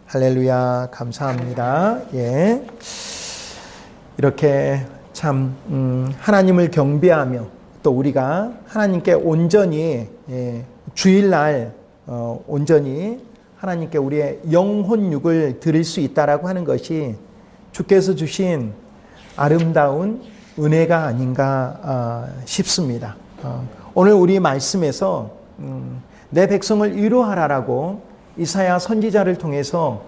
할렐루야, 감사합니다. 예. 이렇게 참, 하나님을 경배하며 또 우리가 하나님께 온전히, 주일날, 온전히 하나님께 우리의 영혼육을 드릴 수 있다라고 하는 것이 주께서 주신 아름다운 은혜가 아닌가 싶습니다. 오늘 우리 말씀에서 내 백성을 위로하라라고 이사야 선지자를 통해서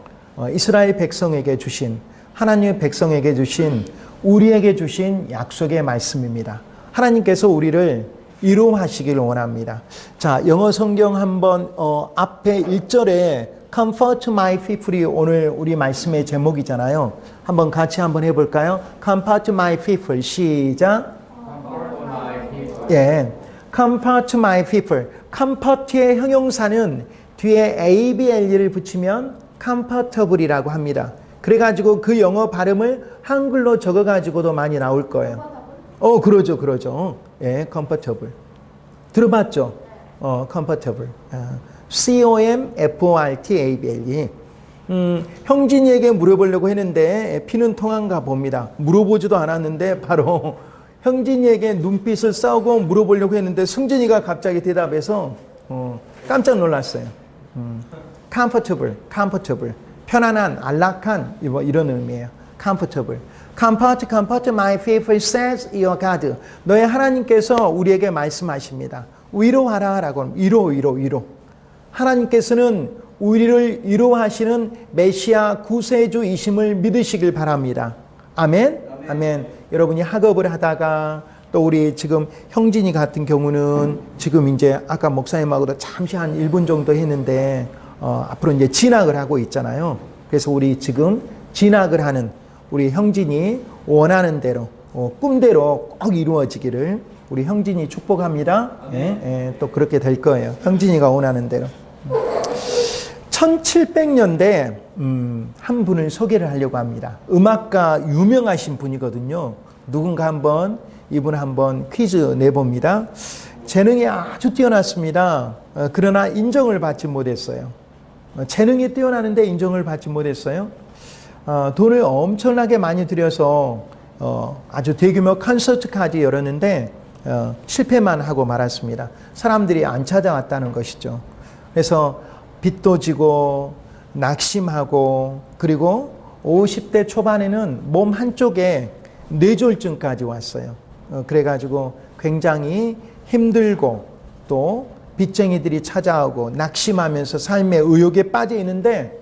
이스라엘 백성에게 주신, 하나님의 백성에게 주신, 우리에게 주신 약속의 말씀입니다. 하나님께서 우리를 위로하시길 원합니다. 자, 영어 성경 한번 앞에 1절에 Comfort my people이 오늘 우리 말씀의 제목이잖아요. 한번 같이 한번 해볼까요? Comfort my people. 시작. Comfort my people. 예, Comfort my people. Comfort의 형용사는 뒤에 ABLE를 붙이면 Comfortable이라고 합니다. 그래가지고 그 영어 발음을 한글로 적어가지고도 많이 나올 거예요. 그러죠. 예, Comfortable. 들어봤죠? Comfortable. COMFORTABLE. 형진이에게 물어보려고 했는데 피는 통한가 봅니다. 물어보지도 않았는데 바로 형진이에게 눈빛을 쏘고 물어보려고 했는데 승진이가 갑자기 대답해서 깜짝 놀랐어요. comfortable. 편안한, 안락한, 이런 의미예요. comfortable. comfort my people says your God. 너의 하나님께서 우리에게 말씀하십니다. 위로하라 라고. 위로. 하나님께서는 우리를 위로하시는 메시아 구세주이심을 믿으시길 바랍니다. 아멘? 아멘. 여러분이 학업을 하다가 또 우리 지금 형진이 같은 경우는 지금 이제 아까 목사님하고도 잠시 한 1분 정도 했는데 앞으로 이제 진학을 하고 있잖아요. 그래서 우리 지금 진학을 하는 우리 형진이 원하는 대로 꿈대로 꼭 이루어지기를 우리 형진이 축복합니다. 예, 또 그렇게 될 거예요. 형진이가 원하는 대로. 1700년대 한 분을 소개를 하려고 합니다. 음악가 유명하신 분이거든요. 누군가 한번 이분 한번 퀴즈 내봅니다. 재능이 아주 뛰어났습니다. 그러나 인정을 받지 못했어요. 재능이 뛰어나는데 인정을 받지 못했어요. 돈을 엄청나게 많이 들여서 아주 대규모 콘서트까지 열었는데 실패만 하고 말았습니다. 사람들이 안 찾아왔다는 것이죠. 그래서 빚도 지고 낙심하고 그리고 50대 초반에는 몸 한쪽에 뇌졸중까지 왔어요. 그래가지고 굉장히 힘들고 또 빚쟁이들이 찾아오고 낙심하면서 삶의 의욕에 빠져 있는데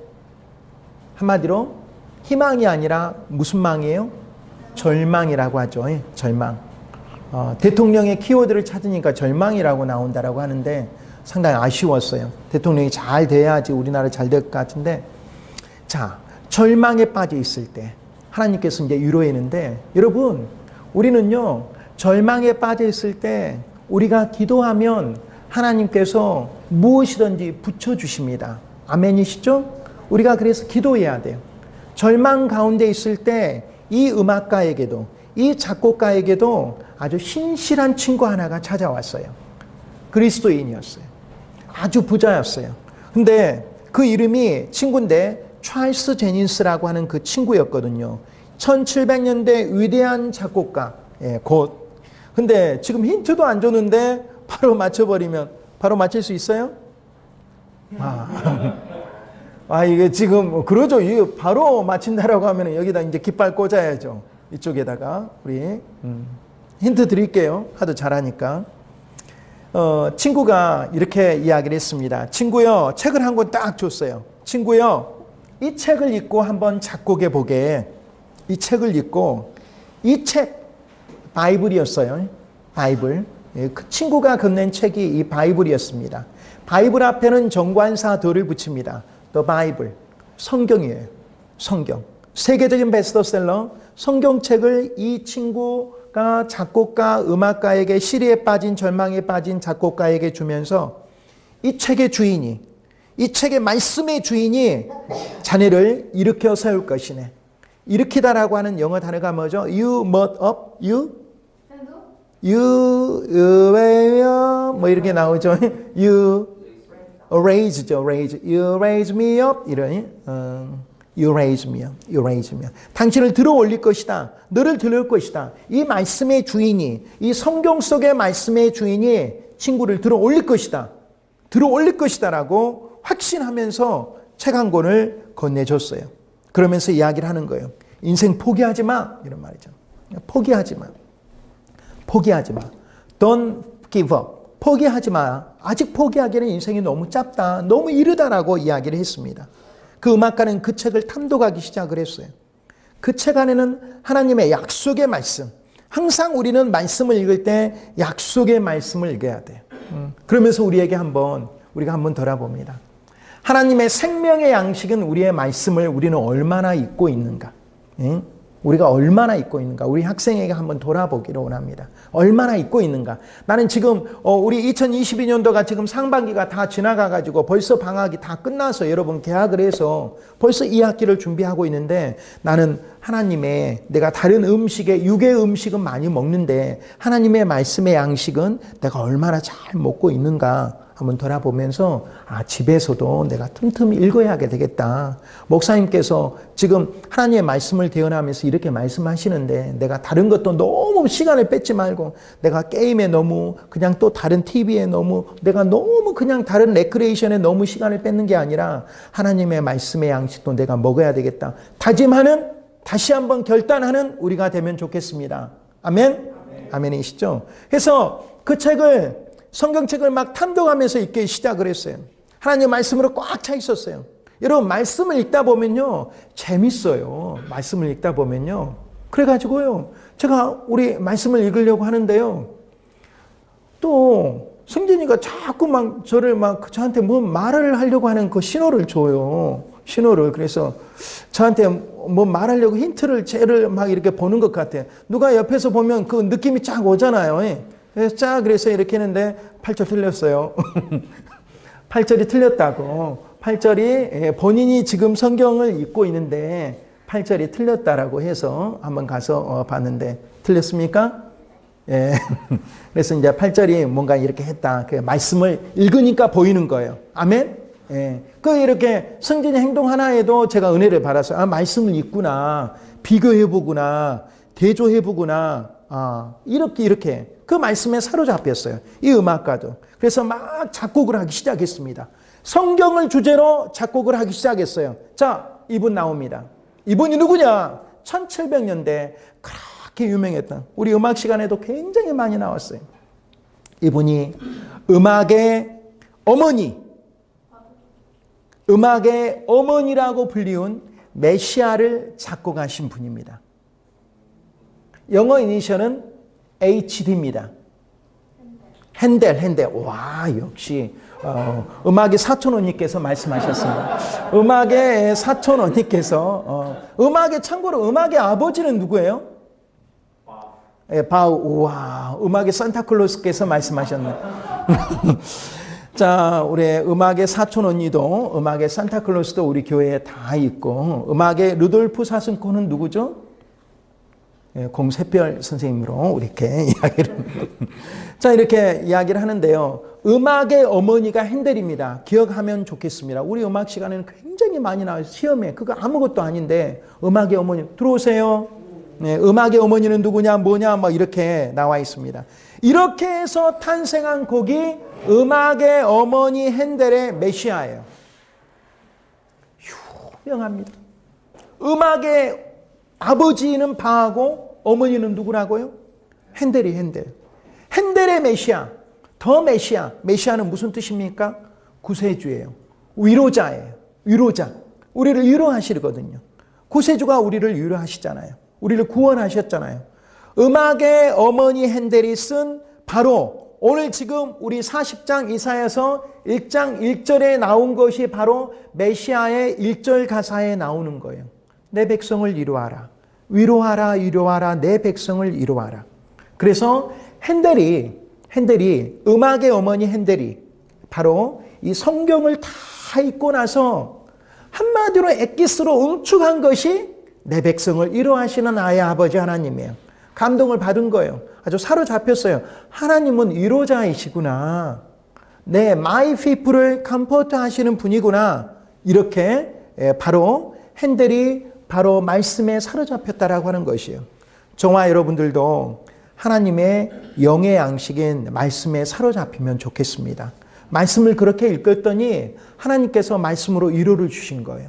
한마디로 희망이 아니라 무슨 망이에요? 절망이라고 하죠. 절망. 대통령의 키워드를 찾으니까 절망이라고 나온다라고 하는데 상당히 아쉬웠어요. 대통령이 잘 돼야지 우리나라 잘 될 것 같은데, 자, 절망에 빠져 있을 때 하나님께서 이제 위로했는데, 여러분, 우리는요, 절망에 빠져 있을 때 우리가 기도하면 하나님께서 무엇이든지 붙여주십니다. 아멘이시죠? 우리가 그래서 기도해야 돼요. 절망 가운데 있을 때 이 음악가에게도, 이 작곡가에게도 아주 신실한 친구 하나가 찾아왔어요. 그리스도인이었어요. 아주 부자였어요. 근데 그 이름이 친구인데 찰스 제닌스라고 하는 그 친구였거든요. 1700년대 위대한 작곡가. 곧. 근데 지금 힌트도 안 줬는데 바로 맞춰버리면 바로 맞힐 수 있어요? 이게 지금 그러죠. 이거 바로 맞힌다라고 하면 여기다 이제 깃발 꽂아야죠. 이쪽에다가 우리 힌트 드릴게요. 하도 잘하니까. 친구가 이렇게 이야기를 했습니다. 친구요, 책을 한 권 딱 줬어요. 친구요, 이 책을 읽고 한번 작곡해 보게. 이 책을 읽고, 이 책, 바이블이었어요. 바이블. 그 친구가 건넨 책이 이 바이블이었습니다. 바이블 앞에는 정관사도를 붙입니다. The Bible. 성경이에요. 성경. 세계적인 베스트셀러, 성경책을 이 친구가 작곡가, 음악가에게 시리에 빠진, 절망에 빠진 작곡가에게 주면서 이 책의 주인이, 이 책의 말씀의 주인이 자네를 일으켜 세울 것이네. 일으키다라고 하는 영어 단어가 뭐죠? You must up, you, 뭐 이렇게 나오죠. You raise죠, raise. You raise me up. 이러니, you raise me up, you raise me up. 당신을 들어 올릴 것이다. 너를 들을 것이다. 이 말씀의 주인이, 이 성경 속의 말씀의 주인이 친구를 들어 올릴 것이다. 들어 올릴 것이다라고 확신하면서 책 한 권을 건네줬어요. 그러면서 이야기를 하는 거예요. 인생 포기하지 마. 이런 말이죠. 포기하지 마. 포기하지 마. Don't give up. 포기하지 마. 아직 포기하기에는 인생이 너무 짧다. 너무 이르다라고 이야기를 했습니다. 그 음악가는 그 책을 탐독하기 시작을 했어요. 그 책 안에는 하나님의 약속의 말씀. 항상 우리는 말씀을 읽을 때 약속의 말씀을 읽어야 돼요. 그러면서 우리가 한번 돌아봅니다. 하나님의 생명의 양식은 우리의 말씀을 우리는 얼마나 잊고 있는가? 우리가 얼마나 잊고 있는가? 우리 학생에게 한번 돌아보기를 원합니다. 얼마나 잊고 있는가? 나는 지금 우리 2022년도가 지금 상반기가 다 지나가가지고 벌써 방학이 다 끝나서 여러분 개학을 해서 벌써 2학기를 준비하고 있는데 나는 하나님의 내가 다른 음식에 육의 음식은 많이 먹는데 하나님의 말씀의 양식은 내가 얼마나 잘 먹고 있는가? 한번 돌아보면서 집에서도 내가 틈틈이 읽어야 하게 되겠다. 목사님께서 지금 하나님의 말씀을 대언하면서 이렇게 말씀하시는데 내가 다른 것도 너무 시간을 뺏지 말고 내가 게임에 너무 그냥 또 다른 TV에 내가 너무 그냥 다른 레크레이션에 너무 시간을 뺏는 게 아니라 하나님의 말씀의 양식도 내가 먹어야 되겠다. 다짐하는 다시 한번 결단하는 우리가 되면 좋겠습니다. 아멘? 아멘이시죠? 그래서 그 책을 성경책을 막 탐독하면서 읽기 시작을 했어요. 하나님 말씀으로 꽉 차 있었어요. 여러분 말씀을 읽다 보면요 재밌어요. 말씀을 읽다 보면요. 그래가지고요 제가 우리 말씀을 읽으려고 하는데요. 또 성진이가 자꾸 막 저한테 뭐 말을 하려고 하는 그 신호를 줘요. 신호를. 그래서 저한테 뭐 말하려고 쟤를 막 이렇게 보는 것 같아요. 누가 옆에서 보면 그 느낌이 쫙 오잖아요. 그래서 이렇게 했는데 8절 틀렸어요. 8절이 틀렸다고. 8절이 본인이 지금 성경을 읽고 있는데 8절이 틀렸다라고 해서 한번 가서 봤는데 틀렸습니까? 예. 그래서 이제 8절이 뭔가 이렇게 했다. 그 말씀을 읽으니까 보이는 거예요. 아멘? 예. 이렇게 성진의 행동 하나에도 제가 은혜를 받았어요. 말씀을 읽구나. 비교해보구나. 대조해보구나. 이렇게. 그 말씀에 사로잡혔어요. 이 음악가도. 그래서 막 작곡을 하기 시작했습니다. 성경을 주제로 작곡을 하기 시작했어요. 자, 이분 나옵니다. 이분이 누구냐? 1700년대 그렇게 유명했던 우리 음악 시간에도 굉장히 많이 나왔어요. 이분이 음악의 어머니라고 불리운 메시아를 작곡하신 분입니다. 영어 이니셜은 HD입니다. 핸델. 와, 역시 음악의 사촌언니께서 말씀하셨습니다. 음악의 사촌언니께서 참고로 음악의 아버지는 누구예요? 바우. 우와, 음악의 산타클로스께서 말씀하셨네. 자, 우리 음악의 사촌언니도 음악의 산타클로스도 우리 교회에 다 있고 음악의 루돌프 사슴코는 누구죠? 공세별 선생님으로 이렇게 이야기를 자 이렇게 이야기를 하는데요. 음악의 어머니가 핸델입니다. 기억하면 좋겠습니다. 우리 음악 시간에는 굉장히 많이 나와요. 시험에 그거 아무것도 아닌데 음악의 어머니 들어오세요. 네, 음악의 어머니는 누구냐 뭐냐 막 이렇게 나와 있습니다. 이렇게 해서 탄생한 곡이 음악의 어머니 핸델의 메시아예요. 유명합니다. 음악의 아버지는 바하고 어머니는 누구라고요? 핸델의 메시아, 더 메시아. 메시아는 무슨 뜻입니까? 구세주예요. 위로자예요. 위로자. 우리를 위로하시거든요. 구세주가 우리를 위로하시잖아요. 우리를 구원하셨잖아요. 음악의 어머니 핸델이 쓴 바로 오늘 지금 우리 40장 이사야서 1장 1절에 나온 것이 바로 메시아의 1절 가사에 나오는 거예요. 내 백성을 위로하라. 위로하라 내 백성을 위로하라. 그래서 핸델이 음악의 어머니 핸델이 바로 이 성경을 다 읽고 나서 한마디로 엑기스로 응축한 것이 내 백성을 위로하시는 나의 아버지 하나님이에요. 감동을 받은 거예요. 아주 사로잡혔어요. 하나님은 위로자이시구나. 내 my people을 컴포트 하시는 분이구나. 이렇게 바로 핸델이 바로 말씀에 사로잡혔다라고 하는 것이에요. 저와 여러분들도 하나님의 영의 양식인 말씀에 사로잡히면 좋겠습니다. 말씀을 그렇게 읽었더니 하나님께서 말씀으로 위로를 주신 거예요.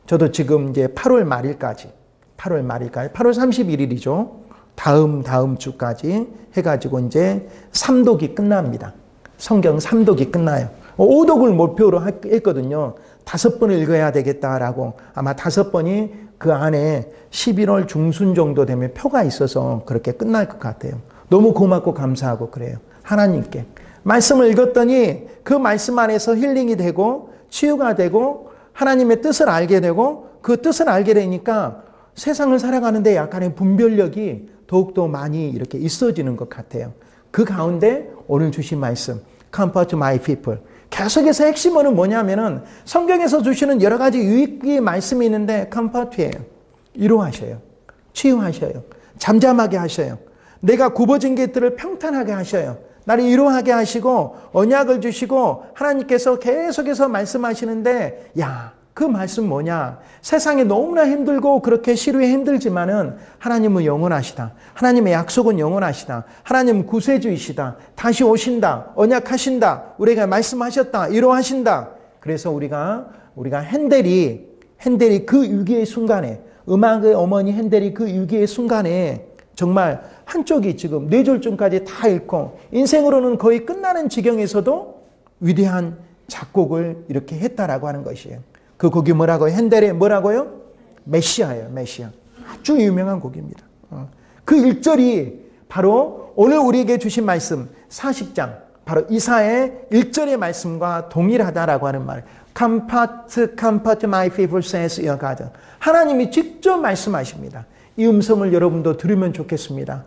저도 지금 이제 8월 말일까지 8월 31일이죠. 다음 주까지 해가지고 이제 3독이 끝납니다. 성경 3독이 끝나요. 5독을 목표로 했거든요. 5번을 읽어야 되겠다라고. 아마 5번이 그 안에 11월 중순 정도 되면 표가 있어서 그렇게 끝날 것 같아요. 너무 고맙고 감사하고 그래요. 하나님께. 말씀을 읽었더니 그 말씀 안에서 힐링이 되고 치유가 되고 하나님의 뜻을 알게 되고 그 뜻을 알게 되니까 세상을 살아가는데 약간의 분별력이 더욱더 많이 이렇게 있어지는 것 같아요. 그 가운데 오늘 주신 말씀, Comfort my people. 계속해서 핵심어는 뭐냐면은 성경에서 주시는 여러 가지 유익의 말씀이 있는데 comfort예요. 위로하셔요. 치유하셔요. 잠잠하게 하셔요. 내가 굽어진 것들을 평탄하게 하셔요. 나를 위로하게 하시고 언약을 주시고 하나님께서 계속해서 말씀하시는데 그 말씀 뭐냐? 세상에 너무나 힘들고 그렇게 시루에 힘들지만은 하나님은 영원하시다. 하나님의 약속은 영원하시다. 하나님은 구세주이시다. 다시 오신다. 언약하신다. 우리가 말씀하셨다. 위로하신다. 그래서 우리가 핸델이 그 위기의 순간에 음악의 어머니 핸델이 그 위기의 순간에 정말 한쪽이 지금 뇌졸중까지 다 잃고 인생으로는 거의 끝나는 지경에서도 위대한 작곡을 이렇게 했다라고 하는 것이에요. 그 곡이 뭐라고요? 핸델의 뭐라고요? 메시아예요. 메시아. 아주 유명한 곡입니다. 그 1절이 바로 오늘 우리에게 주신 말씀 40장 바로 이사의 1절의 말씀과 동일하다라고 하는 말. Comfort my people says your God. 하나님이 직접 말씀하십니다. 이 음성을 여러분도 들으면 좋겠습니다.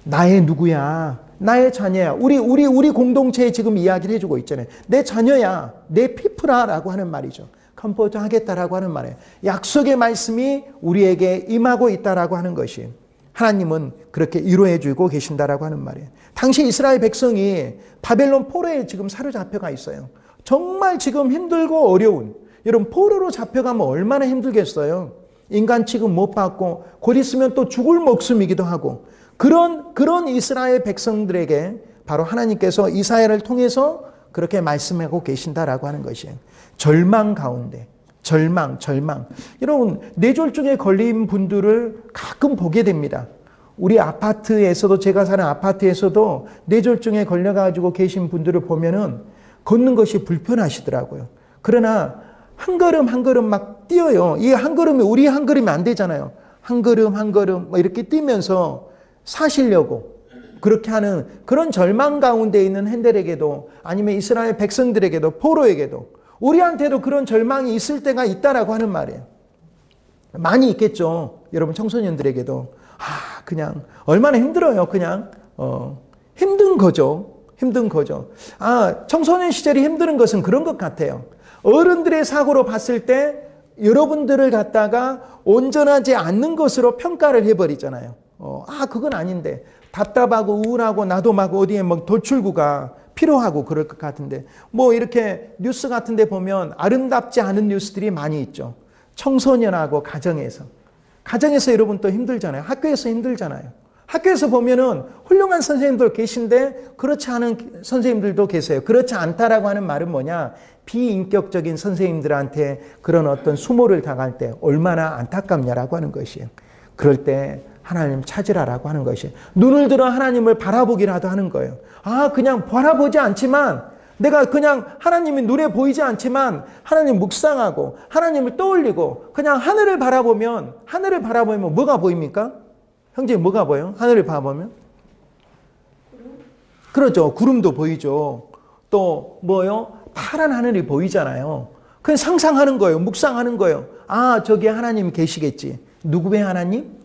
나의 누구야? 나의 자녀야. 우리 공동체에 지금 이야기를 해주고 있잖아요. 내 자녀야. 내 피프라라고 하는 말이죠. 컴포트 하겠다라고 하는 말이에요. 약속의 말씀이 우리에게 임하고 있다라고 하는 것이에요. 하나님은 그렇게 위로해 주고 계신다라고 하는 말이에요. 당시 이스라엘 백성이 바벨론 포로에 지금 사로잡혀가 있어요. 정말 지금 힘들고 어려운. 여러분 포로로 잡혀가면 얼마나 힘들겠어요. 인간 취급 못 받고 곧 있으면 또 죽을 목숨이기도 하고 그런 이스라엘 백성들에게 바로 하나님께서 이사야를 통해서 그렇게 말씀하고 계신다라고 하는 것이에요. 절망 가운데 절망. 여러분 뇌졸중에 걸린 분들을 가끔 보게 됩니다. 우리 아파트에서도 제가 사는 아파트에서도 뇌졸중에 걸려가지고 계신 분들을 보면은 걷는 것이 불편하시더라고요. 그러나 한 걸음 막 뛰어요. 이 한 걸음이 우리 한 걸음이 안 되잖아요. 한 걸음 뭐 이렇게 뛰면서 사시려고 그렇게 하는 그런 절망 가운데 있는 핸델에게도 아니면 이스라엘 백성들에게도 포로에게도 우리한테도 그런 절망이 있을 때가 있다라고 하는 말이에요. 많이 있겠죠. 여러분 청소년들에게도 그냥 얼마나 힘들어요. 그냥 힘든 거죠. 청소년 시절이 힘든 것은 그런 것 같아요. 어른들의 사고로 봤을 때 여러분들을 갖다가 온전하지 않는 것으로 평가를 해버리잖아요. 그건 아닌데 답답하고 우울하고 나도 막 어디에 막 돌출구가 필요하고 그럴 것 같은데 뭐 이렇게 뉴스 같은 데 보면 아름답지 않은 뉴스들이 많이 있죠. 청소년하고 가정에서 여러분 또 힘들잖아요. 학교에서 힘들잖아요. 학교에서 보면은 훌륭한 선생님들 계신데 그렇지 않은 선생님들도 계세요. 그렇지 않다라고 하는 말은 뭐냐? 비인격적인 선생님들한테 그런 어떤 수모를 당할 때 얼마나 안타깝냐라고 하는 것이에요. 그럴 때 하나님 찾으라라고 하는 것이에요. 눈을 들어 하나님을 바라보기라도 하는 거예요. 그냥 바라보지 않지만 내가 그냥 하나님이 눈에 보이지 않지만 하나님 묵상하고 하나님을 떠올리고 그냥 하늘을 바라보면 뭐가 보입니까? 형제 뭐가 보여요? 하늘을 바라보면? 그렇죠. 구름도 보이죠. 또 뭐요? 파란 하늘이 보이잖아요. 그냥 상상하는 거예요. 묵상하는 거예요. 저기 하나님 계시겠지. 누구의 하나님?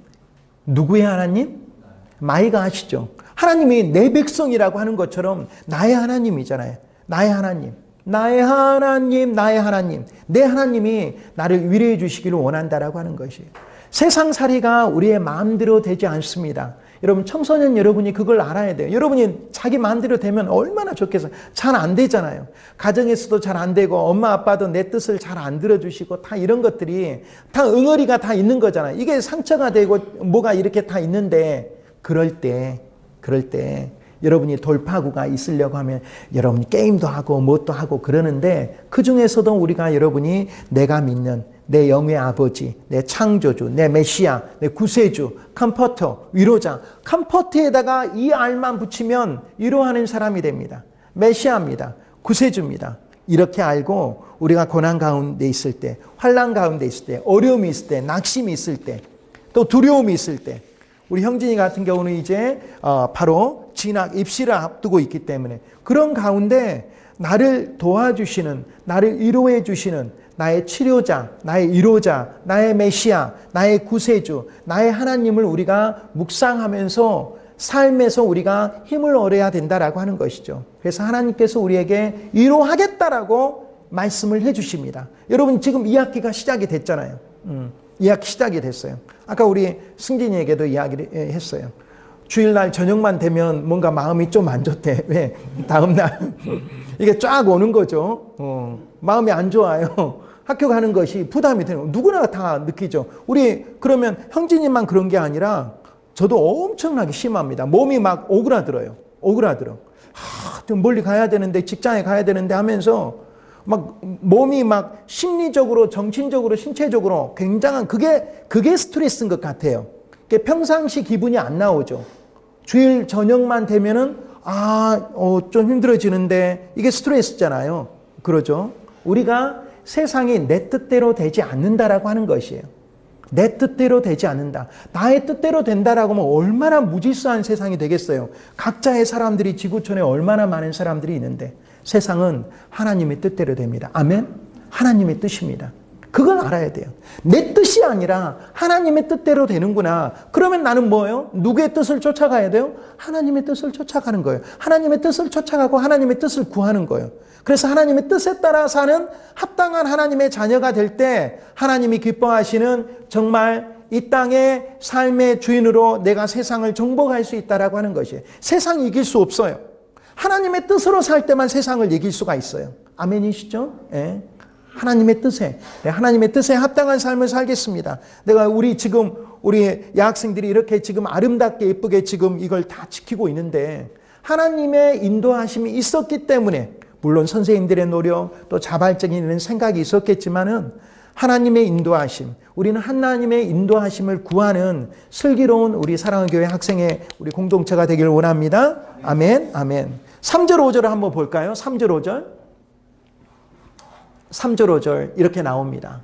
마이가 아시죠? 하나님이 내 백성이라고 하는 것처럼 나의 하나님이잖아요. 나의 하나님. 내 하나님이 나를 위로해 주시기를 원한다라고 하는 것이에요. 세상살이가 우리의 마음대로 되지 않습니다. 여러분 청소년 여러분이 그걸 알아야 돼요. 여러분이 자기 마음대로 되면 얼마나 좋겠어요. 잘 안 되잖아요. 가정에서도 잘 안 되고 엄마 아빠도 내 뜻을 잘 안 들어주시고 다 이런 것들이 다 응어리가 다 있는 거잖아요. 이게 상처가 되고 뭐가 이렇게 다 있는데 그럴 때 여러분이 돌파구가 있으려고 하면 여러분이 게임도 하고 뭣도 하고 그러는데 그중에서도 우리가 여러분이 내가 믿는 내 영의 아버지, 내 창조주, 내 메시아, 내 구세주, 컴포터, 위로자. 컴포트에다가 이 알만 붙이면 위로하는 사람이 됩니다. 메시아입니다. 구세주입니다. 이렇게 알고 우리가 고난 가운데 있을 때, 환난 가운데 있을 때, 어려움이 있을 때, 낙심이 있을 때, 또 두려움이 있을 때 우리 형진이 같은 경우는 이제 바로 진학, 입시를 앞두고 있기 때문에 그런 가운데 나를 도와주시는, 나를 위로해 주시는 나의 치료자, 나의 위로자, 나의 메시아, 나의 구세주, 나의 하나님을 우리가 묵상하면서 삶에서 우리가 힘을 얻어야 된다라고 하는 것이죠. 그래서 하나님께서 우리에게 위로하겠다라고 말씀을 해주십니다. 여러분 지금 2학기가 시작이 됐잖아요. 2학기 시작이 됐어요. 아까 우리 승진이에게도 이야기를 했어요. 주일날 저녁만 되면 뭔가 마음이 좀 안 좋대. 왜? 다음날 이게 쫙 오는 거죠. 마음이 안 좋아요. 학교 가는 것이 부담이 되는 거예요. 누구나 다 느끼죠. 우리 그러면 형진이만 그런 게 아니라 저도 엄청나게 심합니다. 몸이 막 오그라들어요. 좀 멀리 가야 되는데 직장에 가야 되는데 하면서 막 몸이 막 심리적으로 정신적으로 신체적으로 굉장한 그게 스트레스인 것 같아요. 평상시 기분이 안 나오죠. 주일 저녁만 되면은 좀 힘들어지는데 이게 스트레스잖아요. 그러죠. 우리가 세상이 내 뜻대로 되지 않는다라고 하는 것이에요. 내 뜻대로 되지 않는다. 나의 뜻대로 된다라고 하면 얼마나 무질서한 세상이 되겠어요. 각자의 사람들이 지구촌에 얼마나 많은 사람들이 있는데 세상은 하나님의 뜻대로 됩니다. 아멘? 하나님의 뜻입니다. 그걸 알아야 돼요. 내 뜻이 아니라 하나님의 뜻대로 되는구나. 그러면 나는 뭐예요? 누구의 뜻을 쫓아가야 돼요? 하나님의 뜻을 쫓아가는 거예요. 하나님의 뜻을 쫓아가고 하나님의 뜻을 구하는 거예요. 그래서 하나님의 뜻에 따라 사는 합당한 하나님의 자녀가 될 때 하나님이 기뻐하시는 정말 이 땅의 삶의 주인으로 내가 세상을 정복할 수 있다라고 하는 것이에요. 세상 이길 수 없어요. 하나님의 뜻으로 살 때만 세상을 이길 수가 있어요. 아멘이시죠? 예. 하나님의 뜻에 합당한 삶을 살겠습니다. 우리 여학생들이 이렇게 지금 아름답게 예쁘게 지금 이걸 다 지키고 있는데 하나님의 인도하심이 있었기 때문에 물론 선생님들의 노력 또 자발적인 이런 생각이 있었겠지만은 하나님의 인도하심, 우리는 하나님의 인도하심을 구하는 슬기로운 우리 사랑하는 교회 학생의 우리 공동체가 되기를 원합니다. 아멘, 아멘. 3절 5절을 한번 볼까요? 3절 5절 이렇게 나옵니다.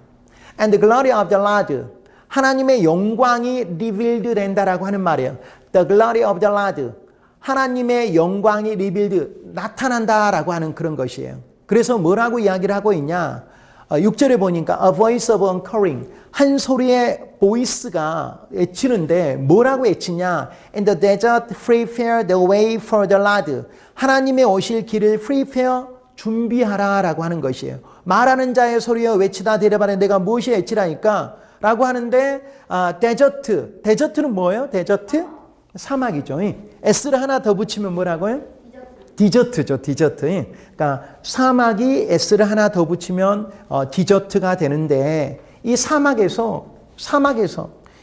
And the glory of the Lord, 하나님의 영광이 revealed 된다라고 하는 말이에요. The glory of the Lord, 하나님의 영광이 revealed, 나타난다라고 하는 그런 것이에요. 그래서 뭐라고 이야기를 하고 있냐? 6절에 보니까 a voice of uncurring, 한 소리의 보이스가 외치는데 뭐라고 외치냐? In the desert prepare the way for the Lord, 하나님의 오실 길을 prepare, 준비하라라고 하는 것이에요. 말하는 자의 소리여 외치다 대답하는 내가 무엇이 외치라니까? 라고 하는데 데저트는 뭐예요? 데저트? 사막이죠. S를 하나 더 붙이면 뭐라고요? 디저트죠. 디저트. 그러니까 사막이 S를 하나 더 붙이면 디저트가 되는데 이 사막에서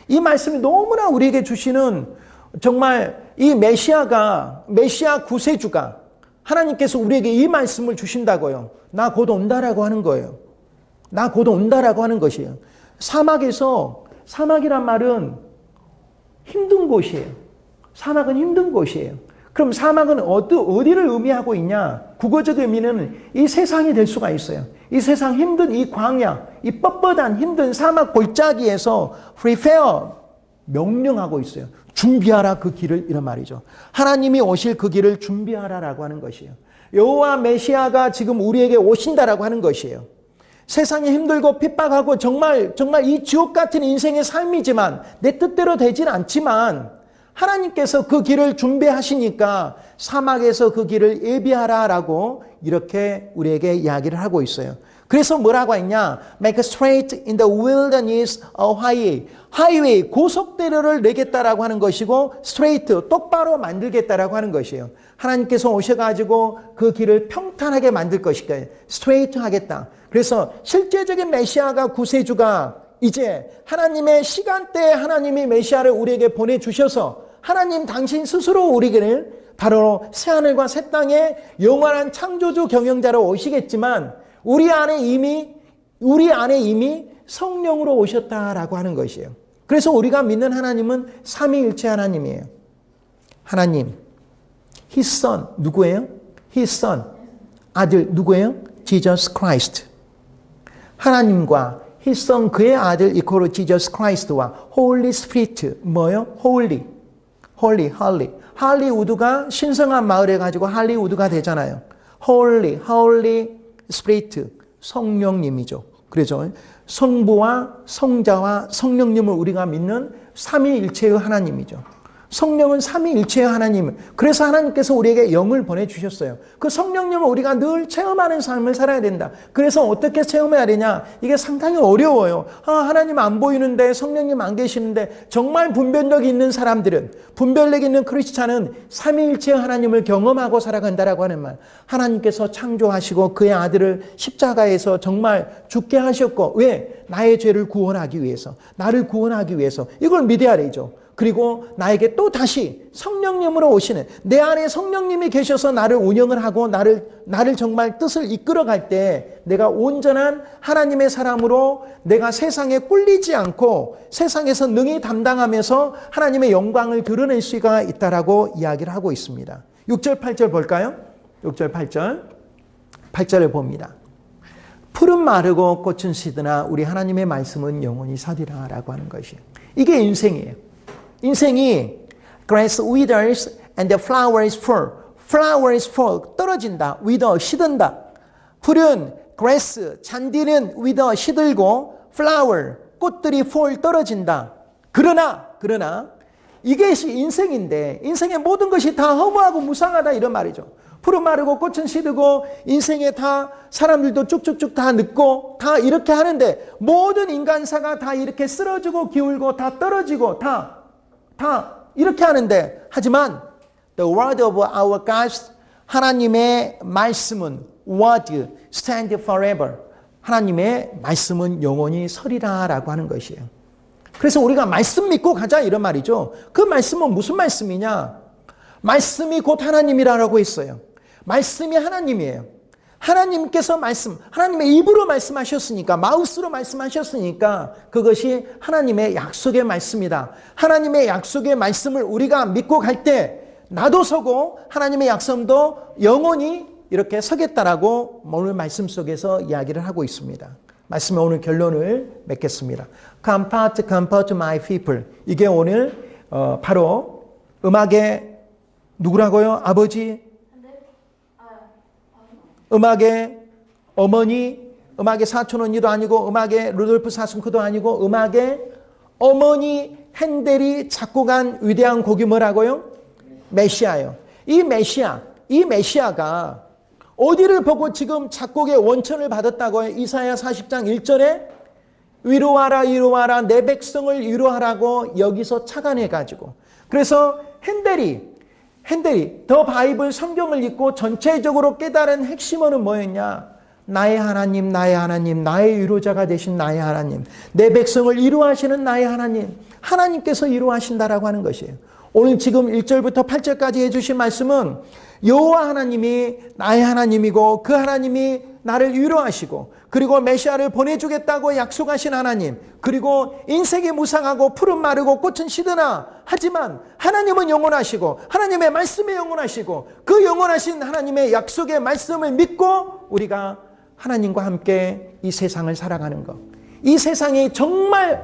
이 말씀이 너무나 우리에게 주시는 정말 이 메시아 구세주가 하나님께서 우리에게 이 말씀을 주신다고요. 나 곧 온다라고 하는 거예요. 나 곧 온다라고 하는 것이에요. 사막이란 말은 힘든 곳이에요. 사막은 힘든 곳이에요. 그럼 사막은 어디를 의미하고 있냐? 국어적 의미는 이 세상이 될 수가 있어요. 이 세상 힘든 이 광야, 이 뻣뻣한 힘든 사막 골짜기에서 prepare, 명령하고 있어요. 준비하라 그 길을, 이런 말이죠. 하나님이 오실 그 길을 준비하라라고 하는 것이에요. 여호와 메시아가 지금 우리에게 오신다라고 하는 것이에요. 세상이 힘들고 핍박하고 정말 이 지옥 같은 인생의 삶이지만 내 뜻대로 되진 않지만 하나님께서 그 길을 준비하시니까 사막에서 그 길을 예비하라라고 이렇게 우리에게 이야기를 하고 있어요. 그래서 뭐라고 했냐? Make straight in the wilderness a highway. 하이웨이, 고속도로를 내겠다라고 하는 것이고 straight, 똑바로 만들겠다라고 하는 것이에요. 하나님께서 오셔가지고 그 길을 평탄하게 만들 것이니까 straight 하겠다. 그래서 실제적인 메시아가 구세주가 이제 하나님의 시간대에 하나님이 메시아를 우리에게 보내주셔서 하나님 당신 스스로 우리를 바로 새하늘과 새 땅의 영원한 창조주 경영자로 오시겠지만 우리 안에 이미 성령으로 오셨다라고 하는 것이에요. 그래서 우리가 믿는 하나님은 삼위일체 하나님이에요. 하나님, His Son 누구예요? His Son 아들 누구예요? Jesus Christ. 하나님과 His Son 그의 아들 이코로 Jesus Christ와 Holy Spirit 뭐예요? Holy. 할리우드가 신성한 마을에 가지고 할리우드가 되잖아요. Holy Spirit 성령님이죠. 그래서 성부와 성자와 성령님을 우리가 믿는 삼위일체의 하나님이죠. 성령은 삼위일체의 하나님. 그래서 하나님께서 우리에게 영을 보내주셨어요. 그 성령님을 우리가 늘 체험하는 삶을 살아야 된다. 그래서 어떻게 체험해야 되냐? 이게 상당히 어려워요. 하나님 안 보이는데 성령님 안 계시는데 정말 분별력이 있는 사람들은 분별력 있는 크리스찬은 삼위일체의 하나님을 경험하고 살아간다라고 하는 말. 하나님께서 창조하시고 그의 아들을 십자가에서 정말 죽게 하셨고 왜? 나의 죄를 구원하기 위해서 나를 구원하기 위해서 이걸 믿어야 되죠. 그리고 나에게 또 다시 성령님으로 오시는 내 안에 성령님이 계셔서 나를 운영을 하고 나를 정말 뜻을 이끌어갈 때 내가 온전한 하나님의 사람으로 내가 세상에 꿀리지 않고 세상에서 능히 담당하면서 하나님의 영광을 드러낼 수가 있다라고 이야기를 하고 있습니다. 6절 8절 볼까요? 6절 8절 8절을 봅니다. 풀은 마르고 꽃은 시드나 우리 하나님의 말씀은 영원히 서리라 라고 하는 것이에요. 이게 인생이에요. 인생이 grass withers and the flowers fall. flowers fall 떨어진다. wither 시든다. 풀은 grass 잔디는 wither 시들고 flower 꽃들이 fall 떨어진다. 그러나 이게 인생인데 인생의 모든 것이 다 허무하고 무상하다 이런 말이죠. 풀은 마르고 꽃은 시들고 인생에 다 사람들도 쭉쭉쭉 다 늙고 다 이렇게 하는데 모든 인간사가 다 이렇게 쓰러지고 기울고 다 떨어지고 다 이렇게 하는데 하지만 the word of our God 하나님의 말씀은 word stand forever 하나님의 말씀은 영원히 서리라 라고 하는 것이에요. 그래서 우리가 말씀 믿고 가자 이런 말이죠. 그 말씀은 무슨 말씀이냐? 말씀이 곧 하나님이라고 했어요. 말씀이 하나님이에요. 하나님께서 하나님의 입으로 말씀하셨으니까 마우스로 말씀하셨으니까 그것이 하나님의 약속의 말씀이다. 하나님의 약속의 말씀을 우리가 믿고 갈 때 나도 서고 하나님의 약속도 영원히 이렇게 서겠다라고 오늘 말씀 속에서 이야기를 하고 있습니다. 말씀의 오늘 결론을 맺겠습니다. Comfort my people. 이게 오늘 바로 음악의 누구라고요? 아버지? 음악의 어머니, 음악의 사촌 언니도 아니고 음악의 루돌프 사슴크도 아니고 음악의 어머니 핸델이 작곡한 위대한 곡이 뭐라고요? 메시아요. 이 메시아가 어디를 보고 지금 작곡의 원천을 받았다고요? 이사야 40장 1절에 위로하라 내 백성을 위로하라고 여기서 착안해가지고 그래서 핸델이 더 바이블 성경을 읽고 전체적으로 깨달은 핵심어는 뭐였냐? 나의 하나님, 나의 위로자가 되신 나의 하나님, 내 백성을 위로하시는 나의 하나님, 하나님께서 위로하신다라고 하는 것이에요. 오늘 지금 1절부터 8절까지 해주신 말씀은 여호와 하나님이 나의 하나님이고 그 하나님이 나를 위로하시고 그리고 메시아를 보내주겠다고 약속하신 하나님, 그리고 인생이 무상하고 풀은 마르고 꽃은 시드나 하지만 하나님은 영원하시고 하나님의 말씀이 영원하시고 그 영원하신 하나님의 약속의 말씀을 믿고 우리가 하나님과 함께 이 세상을 살아가는 것, 이 세상이 정말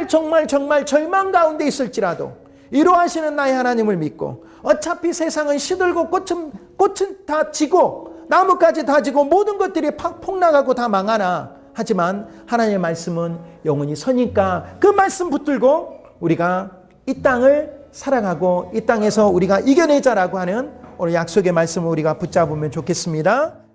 절망 가운데 있을지라도 위로하시는 나의 하나님을 믿고 어차피 세상은 시들고 꽃은 다 지고 나무까지 다 지고 모든 것들이 폭락하고 다 망하나 하지만 하나님의 말씀은 영원히 서니까 그 말씀 붙들고 우리가 이 땅을 살아가고 이 땅에서 우리가 이겨내자라고 하는 오늘 약속의 말씀을 우리가 붙잡으면 좋겠습니다.